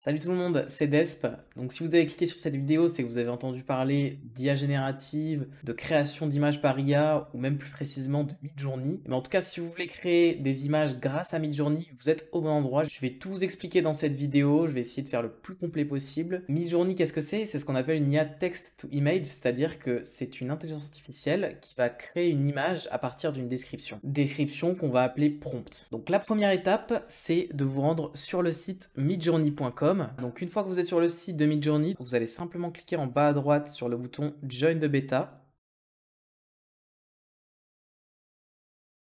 Salut tout le monde, c'est Desp. Donc si vous avez cliqué sur cette vidéo, c'est que vous avez entendu parler d'IA générative, de création d'images par IA, ou même plus précisément de Midjourney. Mais en tout cas, si vous voulez créer des images grâce à Midjourney, vous êtes au bon endroit. Je vais tout vous expliquer dans cette vidéo, je vais essayer de faire le plus complet possible. Midjourney, qu'est-ce que c'est? C'est ce qu'on appelle une IA text to image, c'est-à-dire que c'est une intelligence artificielle qui va créer une image à partir d'une description. Description qu'on va appeler prompt. Donc la première étape, c'est de vous rendre sur le site midjourney.com. Donc une fois que vous êtes sur le site de Midjourney, vous allez simplement cliquer en bas à droite sur le bouton Join the Beta.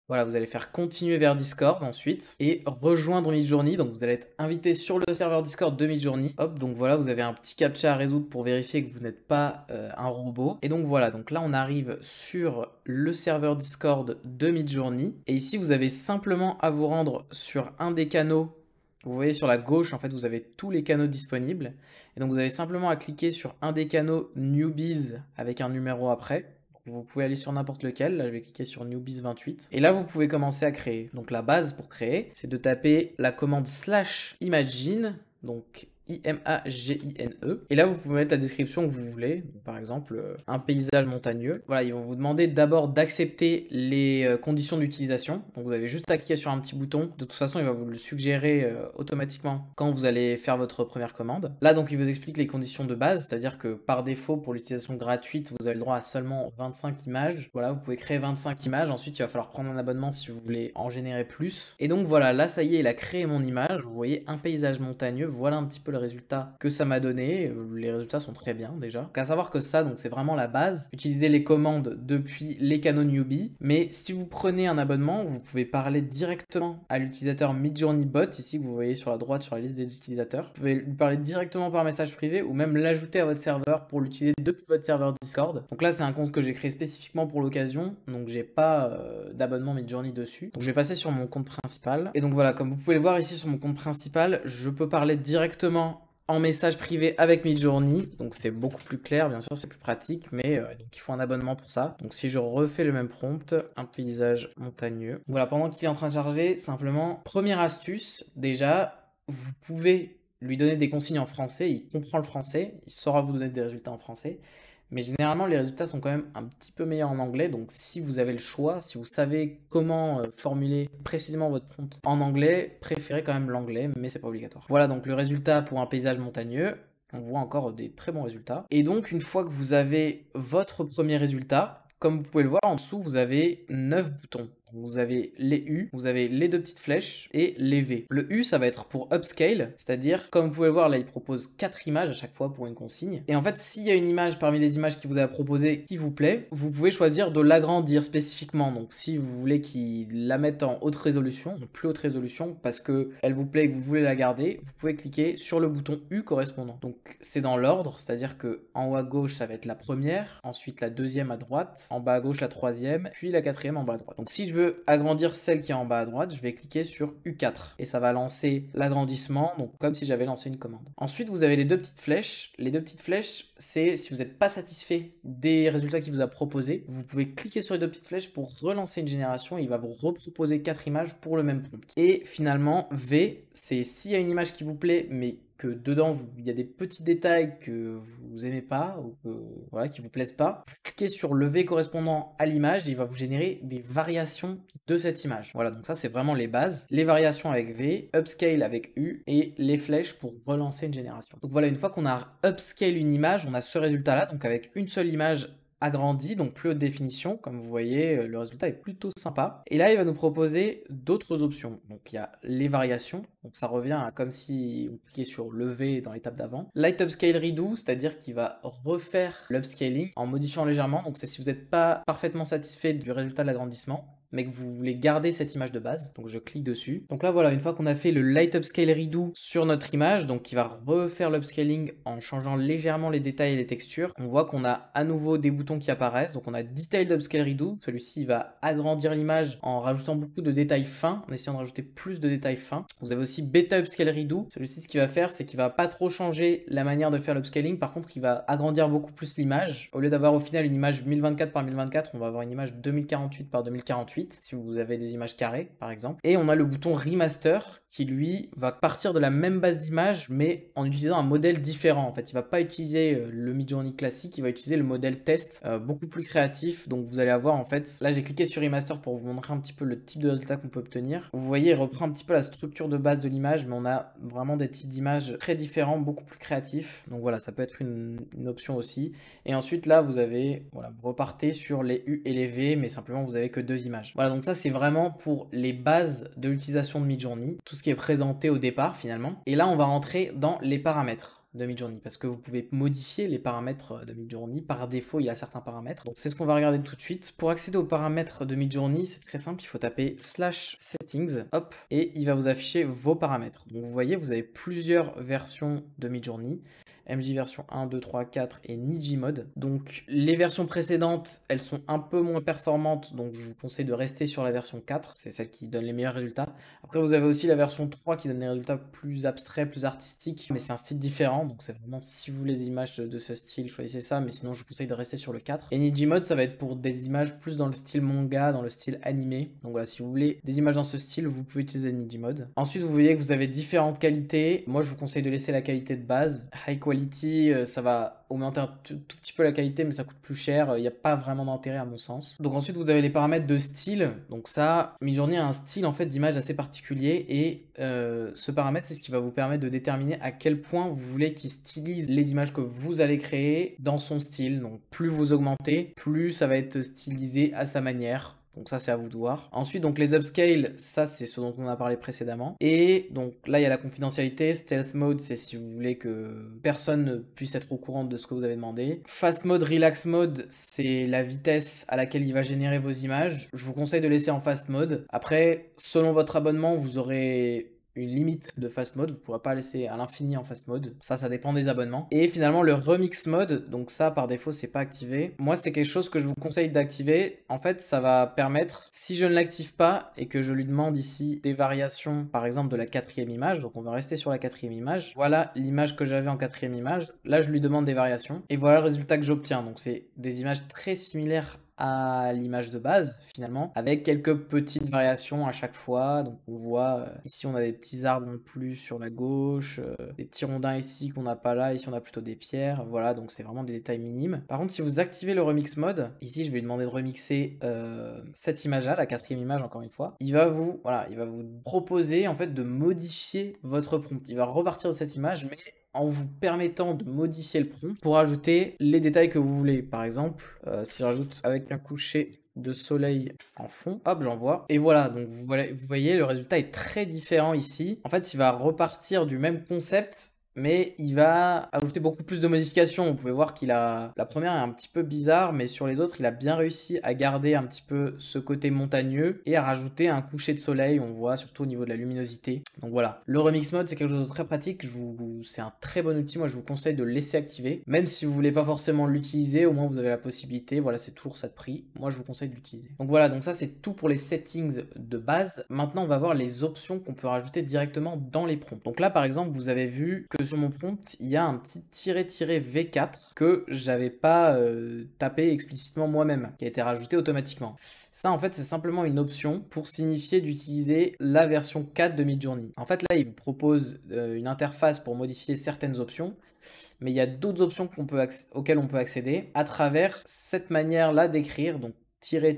Voilà, vous allez faire continuer vers Discord ensuite et rejoindre Midjourney. Donc vous allez être invité sur le serveur Discord de Midjourney. Hop, donc voilà, vous avez un petit captcha à résoudre pour vérifier que vous n'êtes pas un robot. Et donc voilà, donc là on arrive sur le serveur Discord de Midjourney. Et ici vous avez simplement à vous rendre sur un des canaux. Vous voyez sur la gauche, en fait, vous avez tous les canaux disponibles. Et donc, vous avez simplement à cliquer sur un des canaux Newbies avec un numéro après. Vous pouvez aller sur n'importe lequel. Là, je vais cliquer sur Newbies 28. Et là, vous pouvez commencer à créer. Donc, la base pour créer, c'est de taper la commande /imagine. Donc, IMAGINE. Et là, vous pouvez mettre la description que vous voulez. Donc, par exemple, un paysage montagneux. Voilà, ils vont vous demander d'abord d'accepter les conditions d'utilisation. Donc, vous avez juste à cliquer sur un petit bouton. De toute façon, il va vous le suggérer automatiquement quand vous allez faire votre première commande. Là, donc, il vous explique les conditions de base. C'est-à-dire que par défaut, pour l'utilisation gratuite, vous avez le droit à seulement 25 images. Voilà, vous pouvez créer 25 images. Ensuite, il va falloir prendre un abonnement si vous voulez en générer plus. Et donc, voilà, là, ça y est, il a créé mon image. Vous voyez un paysage montagneux. Voilà un petit peu le résultat que ça m'a donné. Les résultats sont très bien déjà. Donc à savoir que ça, donc c'est vraiment la base. Utilisez les commandes depuis les canaux Newbie. Mais si vous prenez un abonnement, vous pouvez parler directement à l'utilisateur Midjourney Bot, ici que vous voyez sur la droite sur la liste des utilisateurs. Vous pouvez lui parler directement par message privé ou même l'ajouter à votre serveur pour l'utiliser depuis votre serveur Discord. Donc là, c'est un compte que j'ai créé spécifiquement pour l'occasion. Donc j'ai pas d'abonnement Midjourney dessus. Donc je vais passer sur mon compte principal. Et donc voilà, comme vous pouvez le voir ici sur mon compte principal, je peux parler directement en message privé avec Midjourney. Donc c'est beaucoup plus clair, bien sûr, c'est plus pratique, mais donc il faut un abonnement pour ça. Donc si je refais le même prompt, un paysage montagneux. Voilà, pendant qu'il est en train de charger, simplement, première astuce, déjà, vous pouvez lui donner des consignes en français, il comprend le français, il saura vous donner des résultats en français. Mais généralement, les résultats sont quand même un petit peu meilleurs en anglais. Donc, si vous avez le choix, si vous savez comment formuler précisément votre prompt en anglais, préférez quand même l'anglais, mais c'est pas obligatoire. Voilà donc le résultat pour un paysage montagneux. On voit encore des très bons résultats. Et donc, une fois que vous avez votre premier résultat, comme vous pouvez le voir en dessous, vous avez 9 boutons. Vous avez les U, vous avez les deux petites flèches et les V. Le U, ça va être pour upscale, c'est-à-dire, comme vous pouvez le voir, là, il propose 4 images à chaque fois pour une consigne. Et en fait, s'il y a une image parmi les images qu'il vous a proposées qui vous plaît, vous pouvez choisir de l'agrandir spécifiquement. Donc, si vous voulez qu'il la mette en haute résolution, donc plus haute résolution, parce que elle vous plaît et que vous voulez la garder, vous pouvez cliquer sur le bouton U correspondant. Donc, c'est dans l'ordre, c'est-à-dire que en haut à gauche, ça va être la première, ensuite la deuxième à droite, en bas à gauche la troisième, puis la quatrième en bas à droite. Donc, si je veux agrandir celle qui est en bas à droite, je vais cliquer sur U4 et ça va lancer l'agrandissement, donc comme si j'avais lancé une commande. Ensuite, vous avez les deux petites flèches. Les deux petites flèches, c'est si vous n'êtes pas satisfait des résultats qu'il vous a proposés, vous pouvez cliquer sur les deux petites flèches pour relancer une génération et il va vous reproposer 4 images pour le même prompt. Et finalement, V, c'est s'il y a une image qui vous plaît, mais que dedans il y a des petits détails que vous aimez pas ou que, voilà, qui vous plaisent pas, vous cliquez sur le V correspondant à l'image et il va vous générer des variations de cette image. Voilà, donc ça c'est vraiment les bases. Les variations avec V, upscale avec U et les flèches pour relancer une génération. Donc voilà, une fois qu'on a upscale une image, on a ce résultat là, donc avec une seule image agrandi, donc plus haute définition. Comme vous voyez, le résultat est plutôt sympa. Et là, il va nous proposer d'autres options. Donc il y a les variations, donc ça revient à comme si on cliquait sur lever dans l'étape d'avant. Light Upscale Redo, c'est-à-dire qu'il va refaire l'upscaling en modifiant légèrement. Donc c'est si vous n'êtes pas parfaitement satisfait du résultat de l'agrandissement, mais que vous voulez garder cette image de base. Donc je clique dessus. Donc là voilà, une fois qu'on a fait le Light Upscale Redo sur notre image, donc il va refaire l'upscaling en changeant légèrement les détails et les textures, on voit qu'on a à nouveau des boutons qui apparaissent. Donc on a Detailed Upscale Redo, celui-ci va agrandir l'image en rajoutant beaucoup de détails fins, en essayant de rajouter plus de détails fins. Vous avez aussi Beta Upscale Redo, celui-ci ce qu'il va faire c'est qu'il va pas trop changer la manière de faire l'upscaling, par contre il va agrandir beaucoup plus l'image. Au lieu d'avoir au final une image 1024 par 1024, on va avoir une image 2048 par 2048. 48 si vous avez des images carrées par exemple. Et on a le bouton Remaster qui lui va partir de la même base d'image mais en utilisant un modèle différent. En fait, il va pas utiliser le Midjourney classique, il va utiliser le modèle test beaucoup plus créatif. Donc vous allez avoir en fait, là j'ai cliqué sur Remaster pour vous montrer un petit peu le type de résultat qu'on peut obtenir. Vous voyez, il reprend un petit peu la structure de base de l'image, mais on a vraiment des types d'images très différents, beaucoup plus créatifs. Donc voilà, ça peut être une option aussi. Et ensuite là, vous avez, voilà, vous repartez sur les U et les V, mais simplement vous avez que 2 images. Voilà, donc ça c'est vraiment pour les bases de l'utilisation de Midjourney, tout ce qui est présenté au départ finalement. Et là, on va rentrer dans les paramètres de Midjourney parce que vous pouvez modifier les paramètres de Midjourney. Par défaut, il y a certains paramètres. Donc c'est ce qu'on va regarder tout de suite. Pour accéder aux paramètres de Midjourney, c'est très simple. Il faut taper /settings, hop, et il va vous afficher vos paramètres. Donc vous voyez, vous avez plusieurs versions de Midjourney. MJ version 1, 2, 3, 4 et Niji mode. Donc les versions précédentes, elles sont un peu moins performantes, donc je vous conseille de rester sur la version 4, c'est celle qui donne les meilleurs résultats. Après vous avez aussi la version 3 qui donne des résultats plus abstraits, plus artistiques, mais c'est un style différent, donc c'est vraiment si vous voulez des images de ce style, choisissez ça, mais sinon je vous conseille de rester sur le 4. Et Niji mode, ça va être pour des images plus dans le style manga, dans le style animé. Donc voilà, si vous voulez des images dans ce style, vous pouvez utiliser Niji mode. Ensuite vous voyez que vous avez différentes qualités. Moi je vous conseille de laisser la qualité de base, high quality. Ça va augmenter un tout petit peu la qualité, mais ça coûte plus cher. Il n'y a pas vraiment d'intérêt à mon sens. Donc ensuite, vous avez les paramètres de style. Donc ça, Midjourney a un style en fait d'image assez particulier et ce paramètre, c'est ce qui va vous permettre de déterminer à quel point vous voulez qu'il stylise les images que vous allez créer dans son style. Donc plus vous augmentez, plus ça va être stylisé à sa manière. Donc ça c'est à vous de voir. Ensuite donc les upscale, ça c'est ce dont on a parlé précédemment. Et donc là il y a la confidentialité. Stealth mode, c'est si vous voulez que personne ne puisse être au courant de ce que vous avez demandé. Fast mode, relax mode, c'est la vitesse à laquelle il va générer vos images. Je vous conseille de laisser en fast mode. Après, selon votre abonnement, vous aurez une limite de fast mode, vous ne pourrez pas laisser à l'infini en fast mode, ça dépend des abonnements. Et finalement le remix mode, donc ça par défaut c'est pas activé. Moi c'est quelque chose que je vous conseille d'activer. En fait ça va permettre, si je ne l'active pas et que je lui demande ici des variations par exemple de la 4e image, donc on va rester sur la 4e image, voilà l'image que j'avais en 4e image, là je lui demande des variations et voilà le résultat que j'obtiens. Donc c'est des images très similaires à l'image de base finalement, avec quelques petites variations à chaque fois. Donc on voit ici on a des petits arbres en plus sur la gauche, des petits rondins ici qu'on n'a pas là, ici on a plutôt des pierres, voilà, donc c'est vraiment des détails minimes. Par contre si vous activez le remix mode, ici je vais lui demander de remixer cette image là, la 4e image encore une fois, il va vous proposer en fait de modifier votre prompt, il va repartir de cette image mais en vous permettant de modifier le prompt pour ajouter les détails que vous voulez. Par exemple, si je rajoute avec un coucher de soleil en fond, hop, j'envoie. Et voilà, donc vous voyez, le résultat est très différent ici. En fait, il va repartir du même concept, mais il va ajouter beaucoup plus de modifications. Vous pouvez voir qu'il a... La première est un petit peu bizarre, mais sur les autres, il a bien réussi à garder un petit peu ce côté montagneux et à rajouter un coucher de soleil, on voit surtout au niveau de la luminosité. Donc voilà, le remix mode, c'est quelque chose de très pratique. C'est un très bon outil, moi je vous conseille de le laisser activer. Même si vous voulez pas forcément l'utiliser, au moins vous avez la possibilité. Voilà, c'est toujours ça de prix. Moi je vous conseille de l'utiliser. Donc voilà, donc ça c'est tout pour les settings de base. Maintenant on va voir les options qu'on peut rajouter directement dans les prompts. Donc là par exemple, vous avez vu que sur mon prompt, il y a un petit -V4 que j'avais pas tapé explicitement moi-même, qui a été rajouté automatiquement. Ça, en fait, c'est simplement une option pour signifier d'utiliser la version 4 de Midjourney. En fait, là, il vous propose une interface pour modifier certaines options, mais il y a d'autres options auxquelles on peut accéder à travers cette manière-là d'écrire, donc tirer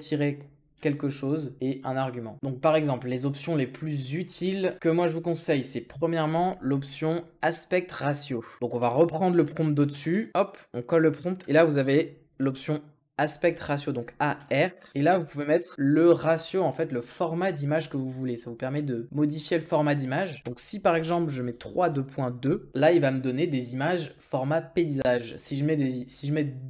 quelque chose et un argument. Donc par exemple, les options les plus utiles que moi je vous conseille, c'est premièrement l'option aspect ratio. Donc on va reprendre le prompt d'au-dessus, hop, on colle le prompt et là vous avez l'option aspect ratio, donc AR, et là vous pouvez mettre le ratio, en fait le format d'image que vous voulez. Ça vous permet de modifier le format d'image. Donc si par exemple je mets 3.2.2, là il va me donner des images format paysage. Si je mets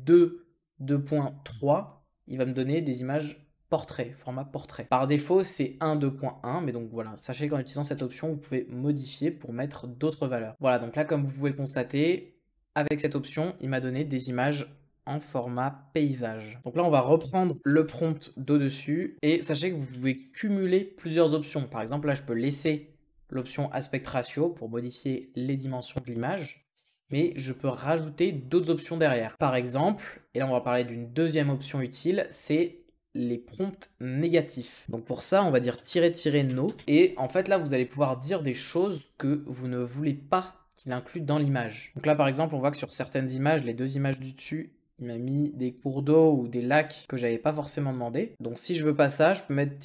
2.3, il va me donner des images portrait, format portrait. Par défaut, c'est 1.2.1, mais donc voilà, sachez qu'en utilisant cette option, vous pouvez modifier pour mettre d'autres valeurs. Voilà, donc là, comme vous pouvez le constater, avec cette option, il m'a donné des images en format paysage. Donc là, on va reprendre le prompt d'au-dessus, et sachez que vous pouvez cumuler plusieurs options. Par exemple, là, je peux laisser l'option aspect ratio pour modifier les dimensions de l'image, mais je peux rajouter d'autres options derrière. Par exemple, et là on va parler d'une deuxième option utile, c'est les prompts négatifs. Donc pour ça, on va dire "-no" et en fait là, vous allez pouvoir dire des choses que vous ne voulez pas qu'il inclue dans l'image. Donc là, par exemple, on voit que sur certaines images, les 2 images du dessus, il m'a mis des cours d'eau ou des lacs que j'avais pas forcément demandé. Donc si je veux pas ça, je peux mettre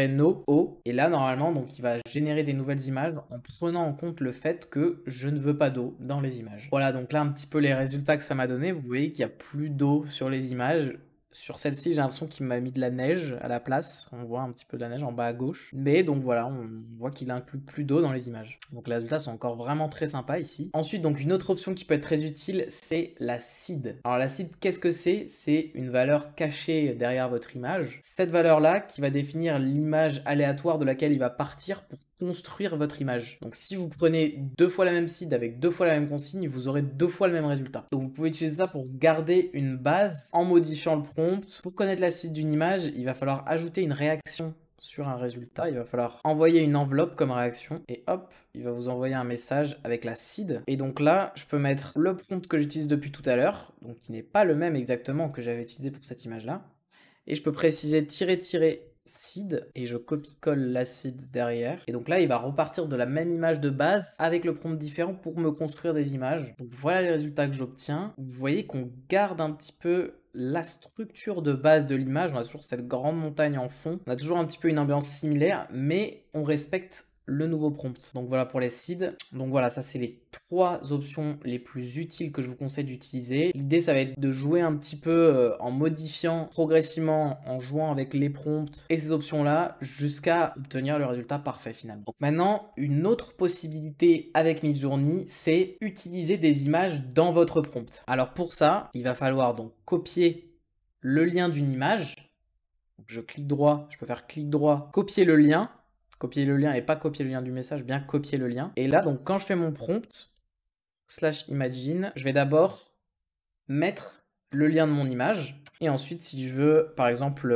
"-no" eau et là normalement donc il va générer des nouvelles images en prenant en compte le fait que je ne veux pas d'eau dans les images. Voilà, donc là un petit peu les résultats que ça m'a donné. Vous voyez qu'il y a plus d'eau sur les images. Sur celle-ci, j'ai l'impression qu'il m'a mis de la neige à la place. On voit un petit peu de la neige en bas à gauche. Mais donc voilà, on voit qu'il inclut plus d'eau dans les images. Donc les résultats sont encore vraiment très sympas ici. Ensuite, donc une autre option qui peut être très utile, c'est la seed. Alors la seed, qu'est-ce que c'est? C'est une valeur cachée derrière votre image. Cette valeur-là qui va définir l'image aléatoire de laquelle il va partir pour construire votre image. Donc si vous prenez 2 fois la même seed avec 2 fois la même consigne, vous aurez 2 fois le même résultat. Donc vous pouvez utiliser ça pour garder une base en modifiant le prompt. Pour connaître la seed d'une image, il va falloir ajouter une réaction sur un résultat, il va falloir envoyer une enveloppe comme réaction et hop, il va vous envoyer un message avec la seed. Et donc là, je peux mettre le prompt que j'utilise depuis tout à l'heure, donc qui n'est pas le même exactement que j'avais utilisé pour cette image-là. Et je peux préciser "-seed" et je copie-colle la seed derrière. Et donc là, il va repartir de la même image de base avec le prompt différent pour me construire des images. Donc voilà les résultats que j'obtiens. Vous voyez qu'on garde un petit peu la structure de base de l'image. On a toujours cette grande montagne en fond. On a toujours un petit peu une ambiance similaire, mais on respecte le nouveau prompt. Donc voilà pour les seeds. Donc voilà, ça c'est les 3 options les plus utiles que je vous conseille d'utiliser. L'idée ça va être de jouer un petit peu en modifiant progressivement, en jouant avec les prompts et ces options là jusqu'à obtenir le résultat parfait finalement. Donc maintenant, une autre possibilité avec Midjourney, c'est utiliser des images dans votre prompt. Alors pour ça, il va falloir donc copier le lien d'une image. Donc je clique droit, je peux faire clic droit, copier le lien et pas copier le lien du message, bien copier le lien. Et là, donc quand je fais mon prompt, /imagine, je vais d'abord mettre le lien de mon image. Et ensuite, si je veux, par exemple,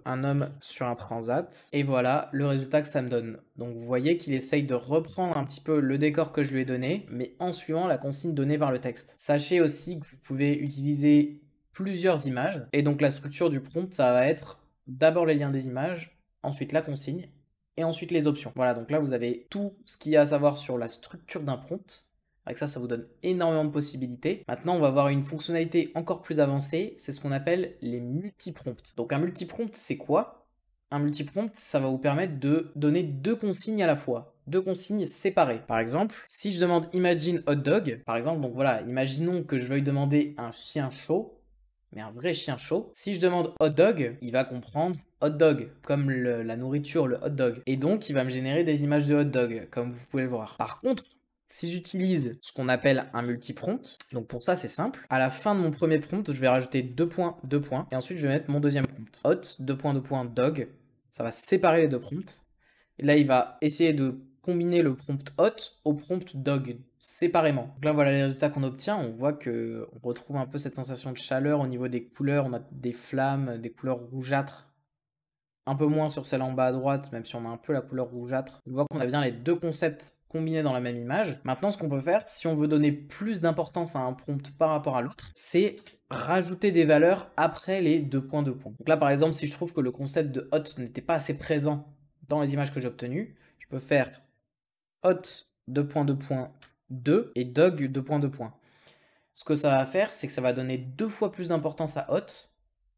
un homme sur un transat, et voilà le résultat que ça me donne. Donc vous voyez qu'il essaye de reprendre un petit peu le décor que je lui ai donné, mais en suivant la consigne donnée par le texte. Sachez aussi que vous pouvez utiliser plusieurs images, et donc la structure du prompt, ça va être d'abord les liens des images, ensuite la consigne, et ensuite les options. Voilà, donc là vous avez tout ce qu'il y a à savoir sur la structure d'un prompt. Avec ça, ça vous donne énormément de possibilités. Maintenant, on va voir une fonctionnalité encore plus avancée, c'est ce qu'on appelle les multi-prompts. Donc un multi-prompt, c'est quoi? Un multi-prompt, ça va vous permettre de donner 2 consignes à la fois, 2 consignes séparées. Par exemple, si je demande "imagine hot dog", par exemple, donc voilà, imaginons que je veuille demander un chien chaud, mais un vrai chien chaud. Si je demande hot dog, il va comprendre hot dog, comme la nourriture, le hot dog. Et donc, il va me générer des images de hot dog, comme vous pouvez le voir. Par contre, si j'utilise ce qu'on appelle un multi-prompt, donc pour ça c'est simple, à la fin de mon premier prompt, je vais rajouter 2 points, 2 points, et ensuite je vais mettre mon deuxième prompt. Hot, 2 points, 2 points, dog, ça va séparer les 2 prompts. Et là, il va essayer de combiner le prompt hot au prompt dog séparément. Donc là, voilà les résultats qu'on obtient. On voit que on retrouve un peu cette sensation de chaleur au niveau des couleurs. On a des flammes, des couleurs rougeâtres. Un peu moins sur celle en bas à droite, même si on a un peu la couleur rougeâtre. On voit qu'on a bien les 2 concepts combinés dans la même image. Maintenant, ce qu'on peut faire, si on veut donner plus d'importance à un prompt par rapport à l'autre, c'est rajouter des valeurs après les 2 points, 2 points. Donc là, par exemple, si je trouve que le concept de hot n'était pas assez présent dans les images que j'ai obtenues, je peux faire hot 2 points, 2 points, 2 et dog 2 points, 2 points. Ce que ça va faire, c'est que ça va donner 2 fois plus d'importance à hot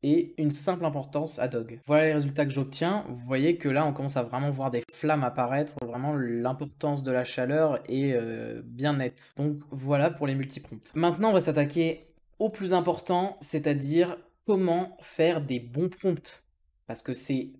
et une simple importance à dog. Voilà les résultats que j'obtiens. Vous voyez que là, on commence à vraiment voir des flammes apparaître. Vraiment, l'importance de la chaleur est bien nette. Donc voilà pour les multi-prompts. Maintenant, on va s'attaquer au plus important, c'est-à-dire comment faire des bons prompts. Parce que c'est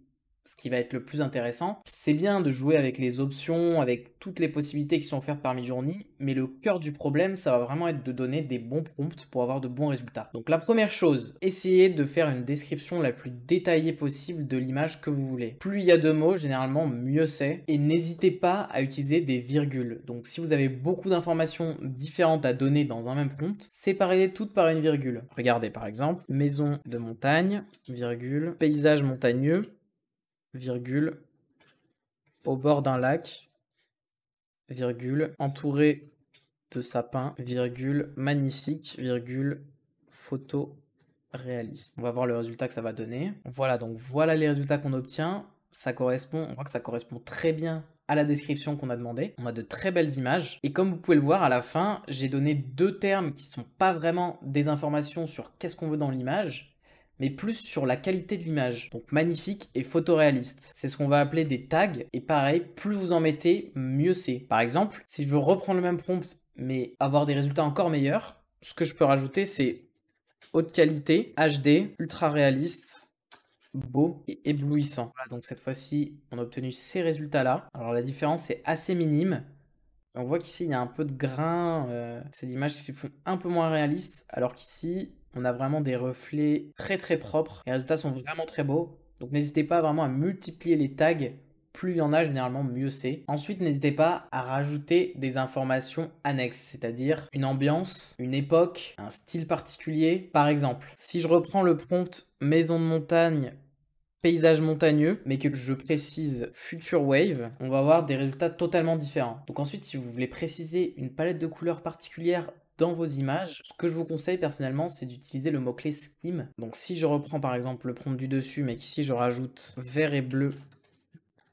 ce qui va être le plus intéressant. C'est bien de jouer avec les options, avec toutes les possibilités qui sont offertes par Midjourney, mais le cœur du problème, ça va vraiment être de donner des bons prompts pour avoir de bons résultats. Donc la première chose, essayez de faire une description la plus détaillée possible de l'image que vous voulez. Plus il y a de mots, généralement, mieux c'est. Et n'hésitez pas à utiliser des virgules. Donc si vous avez beaucoup d'informations différentes à donner dans un même prompt, séparez-les toutes par une virgule. Regardez par exemple, maison de montagne, virgule, paysage montagneux, virgule, au bord d'un lac, virgule, entouré de sapins, virgule, magnifique, virgule, photo réaliste. On va voir le résultat que ça va donner. Voilà, donc voilà les résultats qu'on obtient. Ça correspond, on voit que ça correspond très bien à la description qu'on a demandé. On a de très belles images. Et comme vous pouvez le voir, à la fin, j'ai donné deux termes qui sont pas vraiment des informations sur qu'est-ce qu'on veut dans l'image, mais plus sur la qualité de l'image. Donc magnifique et photoréaliste. C'est ce qu'on va appeler des tags. Et pareil, plus vous en mettez, mieux c'est. Par exemple, si je veux reprendre le même prompt, mais avoir des résultats encore meilleurs, ce que je peux rajouter, c'est haute qualité, HD, ultra réaliste, beau et éblouissant. Voilà, donc cette fois-ci, on a obtenu ces résultats-là. Alors la différence est assez minime. On voit qu'ici, il y a un peu de grain. C'est des images qui se font un peu moins réalistes, alors qu'ici, on a vraiment des reflets très très propres. Les résultats sont vraiment très beaux. Donc n'hésitez pas vraiment à multiplier les tags. Plus il y en a, généralement, mieux c'est. Ensuite, n'hésitez pas à rajouter des informations annexes, c'est-à-dire une ambiance, une époque, un style particulier. Par exemple, si je reprends le prompt maison de montagne paysage montagneux, mais que je précise Future Wave, on va avoir des résultats totalement différents. Donc ensuite, si vous voulez préciser une palette de couleurs particulière dans vos images, ce que je vous conseille personnellement, c'est d'utiliser le mot-clé Scheme. Donc si je reprends par exemple le prompt du dessus, mais qu'ici je rajoute vert et bleu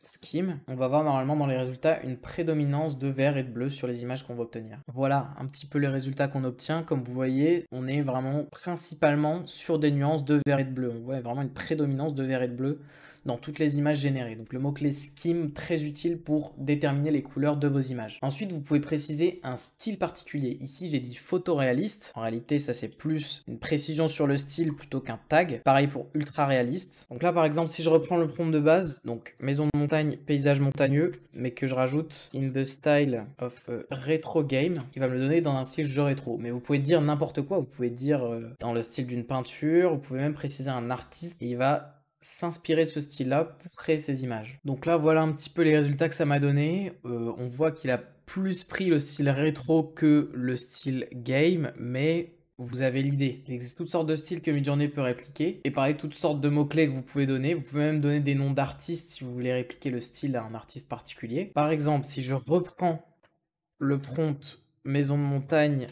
Scheme, on va voir normalement dans les résultats une prédominance de vert et de bleu sur les images qu'on va obtenir. Voilà un petit peu les résultats qu'on obtient. Comme vous voyez, on est vraiment principalement sur des nuances de vert et de bleu. On voit vraiment une prédominance de vert et de bleu dans toutes les images générées. Donc le mot-clé Scheme, très utile pour déterminer les couleurs de vos images. Ensuite, vous pouvez préciser un style particulier. Ici, j'ai dit photoréaliste. En réalité, ça c'est plus une précision sur le style plutôt qu'un tag. Pareil pour ultra réaliste. Donc là, par exemple, si je reprends le prompt de base, donc maison de montagne, paysage montagneux, mais que je rajoute in the style of a retro game, il va me le donner dans un style jeu rétro. Mais vous pouvez dire n'importe quoi. Vous pouvez dire dans le style d'une peinture. Vous pouvez même préciser un artiste et il va s'inspirer de ce style-là pour créer ces images. Donc là, voilà un petit peu les résultats que ça m'a donné. On voit qu'il a plus pris le style rétro que le style game, mais vous avez l'idée. Il existe toutes sortes de styles que Midjourney peut répliquer. Et pareil, toutes sortes de mots-clés que vous pouvez donner. Vous pouvez même donner des noms d'artistes si vous voulez répliquer le style à un artiste particulier. Par exemple, si je reprends le prompt maison de montagne,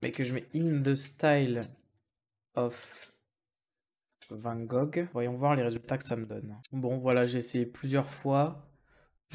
mais que je mets in the style of Van Gogh. Voyons voir les résultats que ça me donne. Bon, voilà, j'ai essayé plusieurs fois.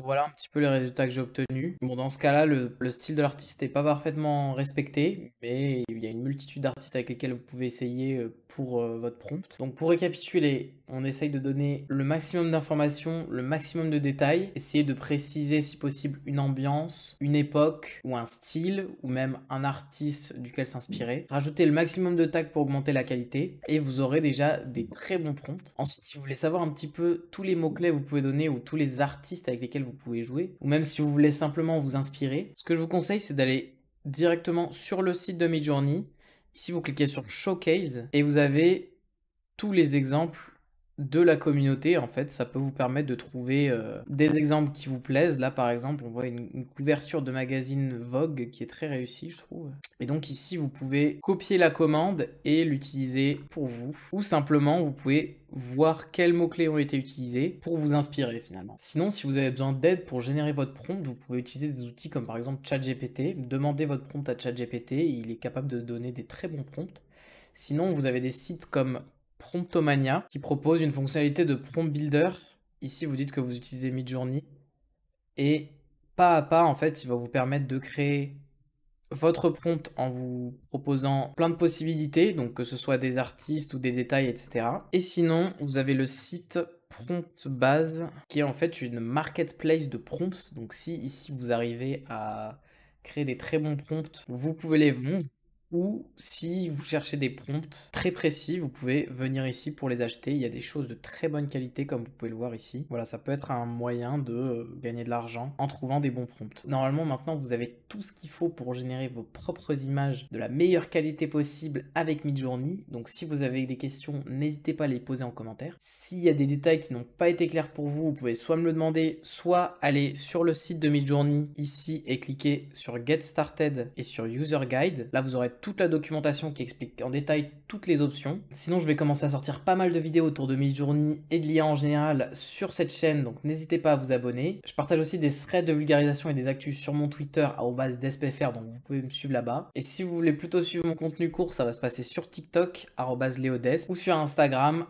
Voilà un petit peu les résultats que j'ai obtenus. Bon, dans ce cas-là, le style de l'artiste n'est pas parfaitement respecté, mais il y a une multitude d'artistes avec lesquels vous pouvez essayer pour votre prompt. Donc pour récapituler, on essaye de donner le maximum d'informations, le maximum de détails, essayer de préciser si possible une ambiance, une époque ou un style, ou même un artiste duquel s'inspirer. Rajouter le maximum de tags pour augmenter la qualité, et vous aurez déjà des très bons prompts. Ensuite, si vous voulez savoir un petit peu tous les mots-clés que vous pouvez donner ou tous les artistes avec lesquels vous pouvez jouer, ou même si vous voulez simplement vous inspirer, ce que je vous conseille, c'est d'aller directement sur le site de Midjourney. Ici, vous cliquez sur Showcase et vous avez tous les exemples de la communauté. En fait, ça peut vous permettre de trouver des exemples qui vous plaisent. Là, par exemple, on voit une couverture de magazine Vogue qui est très réussie, je trouve. Et donc ici, vous pouvez copier la commande et l'utiliser pour vous. Ou simplement, vous pouvez voir quels mots-clés ont été utilisés pour vous inspirer finalement. Sinon, si vous avez besoin d'aide pour générer votre prompt, vous pouvez utiliser des outils comme par exemple ChatGPT. Demandez votre prompt à ChatGPT, il est capable de donner des très bons prompts. Sinon, vous avez des sites comme Promptomania qui propose une fonctionnalité de prompt builder. Ici, vous dites que vous utilisez Midjourney et pas à pas, en fait, il va vous permettre de créer votre prompt en vous proposant plein de possibilités, donc que ce soit des artistes ou des détails, etc. Et sinon, vous avez le site Prompt Base qui est en fait une marketplace de prompts. Donc si ici vous arrivez à créer des très bons prompts, vous pouvez les vendre. Ou si vous cherchez des prompts très précis, vous pouvez venir ici pour les acheter. Il y a des choses de très bonne qualité comme vous pouvez le voir ici. Voilà, ça peut être un moyen de gagner de l'argent en trouvant des bons prompts. Normalement, maintenant, vous avez tout ce qu'il faut pour générer vos propres images de la meilleure qualité possible avec Midjourney. Donc si vous avez des questions, n'hésitez pas à les poser en commentaire. S'il y a des détails qui n'ont pas été clairs pour vous, vous pouvez soit me le demander, soit aller sur le site de Midjourney ici et cliquer sur Get Started et sur User Guide. Là, vous aurez toute la documentation qui explique en détail toutes les options. Sinon, je vais commencer à sortir pas mal de vidéos autour de Midjourney et de l'IA en général sur cette chaîne, donc n'hésitez pas à vous abonner. Je partage aussi des threads de vulgarisation et des actus sur mon Twitter @despfr, donc vous pouvez me suivre là-bas. Et si vous voulez plutôt suivre mon contenu court, ça va se passer sur TikTok @leodesp ou sur Instagram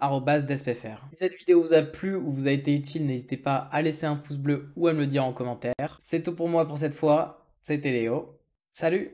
@despfr. Si cette vidéo vous a plu ou vous a été utile, n'hésitez pas à laisser un pouce bleu ou à me le dire en commentaire. C'est tout pour moi pour cette fois. C'était Léo. Salut!